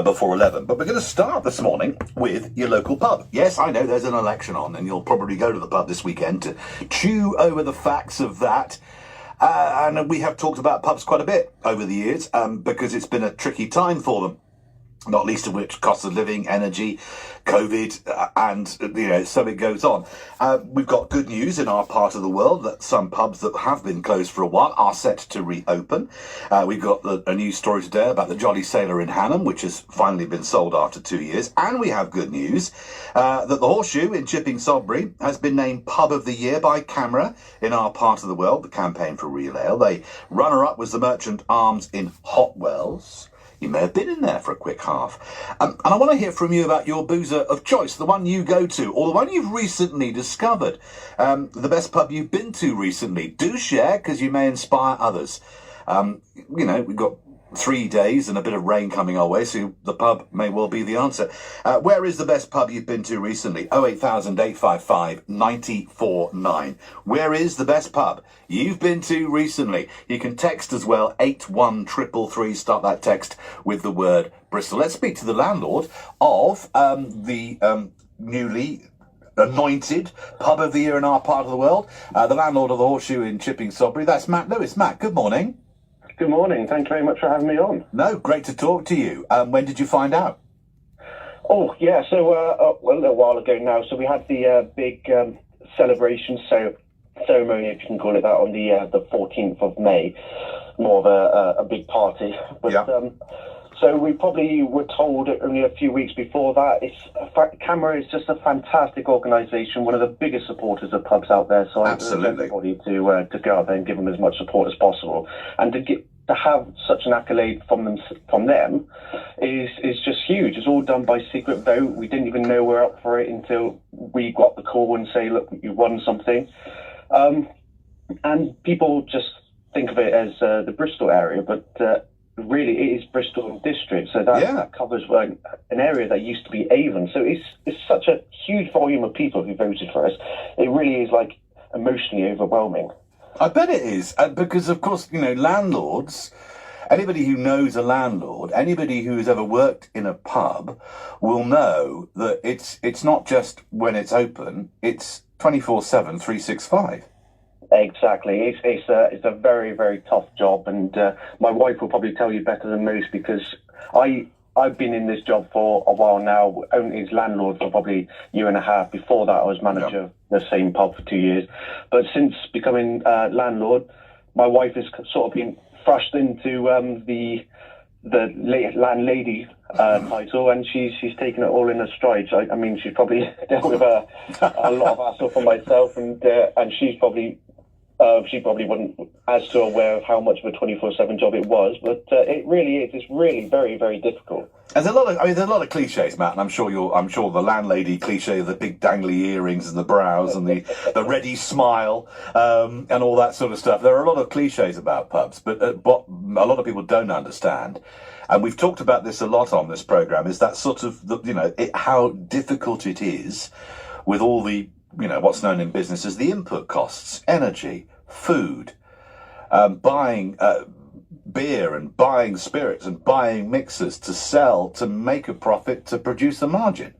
before 11. But we're going to start this morning with your local pub. Yes, I know there's an election on, and you'll probably go to the pub this weekend to chew over the facts of that. And we have talked about pubs quite a bit over the years because it's been a tricky time for them. Not least of which cost of living, energy, COVID, and, so it goes on. We've got good news in our part of the world that some pubs that have been closed for a while are set to reopen. We've got a news story today about the Jolly Sailor in Hannam, which has finally been sold after 2 years. And we have good news that the Horseshoe in Chipping Sodbury has been named Pub of the Year by CAMRA in our part of the world, the campaign for real ale. The runner-up was the Merchant Arms in Hotwells. You may have been in there for a quick half. And I want to hear from you about your boozer of choice, the one you go to, or the one you've recently discovered, the best pub you've been to recently. Do share, because you may inspire others. We've got 3 days and a bit of rain coming our way, so the pub may well be the answer. Where is the best pub you've been to recently? 08000 855 949. Where is the best pub you've been to recently? You can text as well, 81333. Start that text with the word Bristol. Let's speak to the landlord of the newly anointed Pub of the Year in our part of the world, the landlord of the Horseshoe in Chipping Sodbury. That's Matt Lewis. Matt, good morning. Good morning. Thank you very much for having me on. No, great to talk to you. When did you find out? Oh, yeah. So, a little while ago now. So we had the big celebration ceremony, if you can call it that, on the 14th of May. More of a big party. But, yeah. So we probably were told only a few weeks before that. CAMRA is just a fantastic organisation, one of the biggest supporters of pubs out there. So I urge everybody to go out there and give them as much support as possible. And to have such an accolade from them is just huge. It's all done by secret vote. We didn't even know we're up for it until we got the call and say, look, you won something. And people just think of it as the Bristol area, but really it is Bristol district, so that covers an area that used to be Avon. So it's such a huge volume of people who voted for us. It really is like emotionally overwhelming. I bet it is, because of course, landlords, anybody who knows a landlord, anybody who has ever worked in a pub will know that it's not just when it's open, it's 24/7, 365. Exactly. It's a very, very tough job, and my wife will probably tell you better than most, because I've been in this job for a while now, only as landlord for probably a year and a half. Before that, I was manager of the same pub for 2 years. But since becoming landlord, my wife has sort of been thrust into the landlady title, and she's taken it all in her stride. I mean, she's probably dealt with a lot of hassle for myself, and she's probably. She probably wasn't as so aware of how much of a 24/7 job it was, but it really is. It's really very, very difficult. There's a lot of cliches, Matt, and I'm sure the landlady cliche of the big dangly earrings and the brows and the ready smile and all that sort of stuff. There are a lot of cliches about pubs, but what a lot of people don't understand, and we've talked about this a lot on this programme, is that sort of how difficult it is with all the what's known in business as the input costs, energy, food, buying beer and buying spirits and buying mixers to sell, to make a profit, to produce a margin.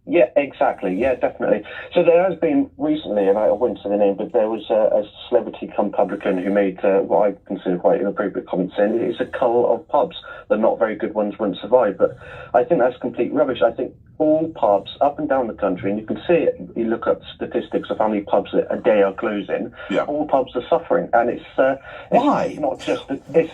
Yeah, exactly. Yeah, definitely. So there has been recently, and I won't say the name, but there was a celebrity come publican who made what I consider quite inappropriate comments, saying it's a cull of pubs. The not very good ones won't survive. But I think that's complete rubbish. I think all pubs up and down the country, and you can see it, you look up statistics of how many pubs a day are closing, all pubs are suffering. And it's why? It's not just...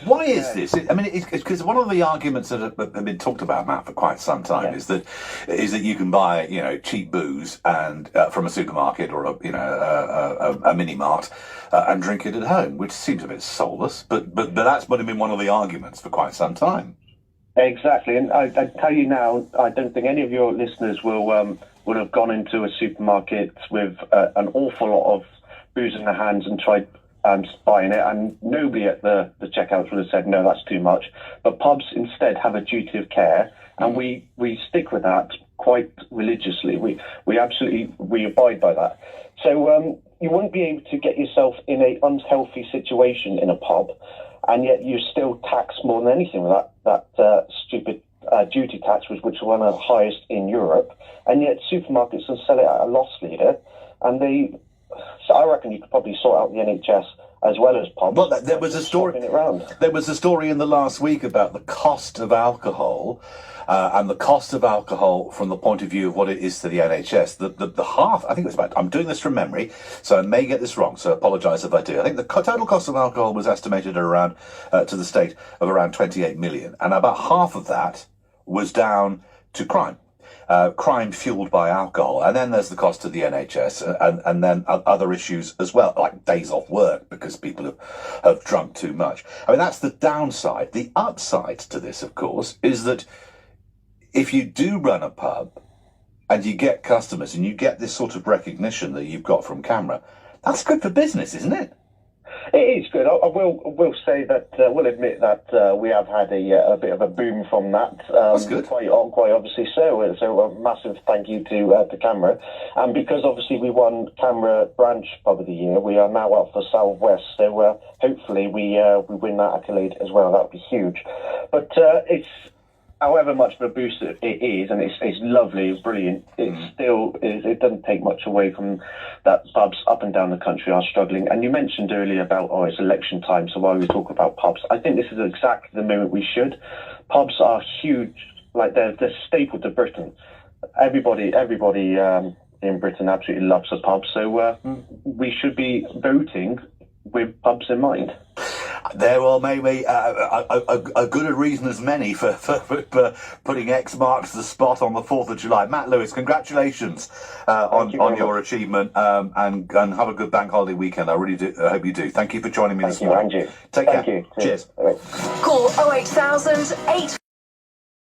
Why is this? I mean, it's because one of the arguments that have been talked about, Matt, for quite some time is that you can buy, cheap booze and from a supermarket or a mini mart and drink it at home, which seems a bit soulless, but that's been one of the arguments for quite some time. Exactly, and I tell you now, I don't think any of your listeners will have gone into a supermarket with an awful lot of booze in their hands and tried buying it, and nobody at the checkouts would have said, no, that's too much. But pubs instead have a duty of care, and we stick with that quite religiously. We absolutely abide by that. So you won't be able to get yourself in an unhealthy situation in a pub, and yet you're still taxed more than anything with that stupid duty tax, which was one of the highest in Europe, and yet supermarkets will sell it at a loss leader, and so I reckon you could probably sort out the NHS as well as pubs. Well, there was a story. There was a story in the last week about the cost of alcohol, and the cost of alcohol from the point of view of what it is to the NHS. The half, I think it was about. I'm doing this from memory, so I may get this wrong. So apologise if I do. I think the total cost of alcohol was estimated at around to the state of around 28 million, and about half of that was down to crime. Crime fueled by alcohol, and then there's the cost of the NHS, and then other issues as well, like days off work because people have drunk too much. I mean, that's the downside. The upside to this, of course, is that if you do run a pub and you get customers and you get this sort of recognition that you've got from CAMRA, that's good for business, isn't it? It is good. I will say that we'll admit that we have had a bit of a boom from that. That's good. Quite obviously so. So a massive thank you to CAMRA, and because obviously we won CAMRA Branch Pub of the Year, we are now up for South West. So hopefully we win that accolade as well. That would be huge. But it's. However much of a boost it is, and it's lovely, it's brilliant, it doesn't take much away from that pubs up and down the country are struggling. And you mentioned earlier about, it's election time, so while we talk about pubs, I think this is exactly the moment we should. Pubs are huge, like they're staple to Britain. Everybody in Britain absolutely loves a pub, so we should be voting with pubs in mind. There will maybe a good a reason as many for putting X marks the spot on the 4th of July. Matt Lewis, congratulations on your achievement, and have a good bank holiday weekend. I really do. I hope you do. Thank you for joining me this morning. Thank you, Andrew. Take care. Thank you. Cheers. Call 08000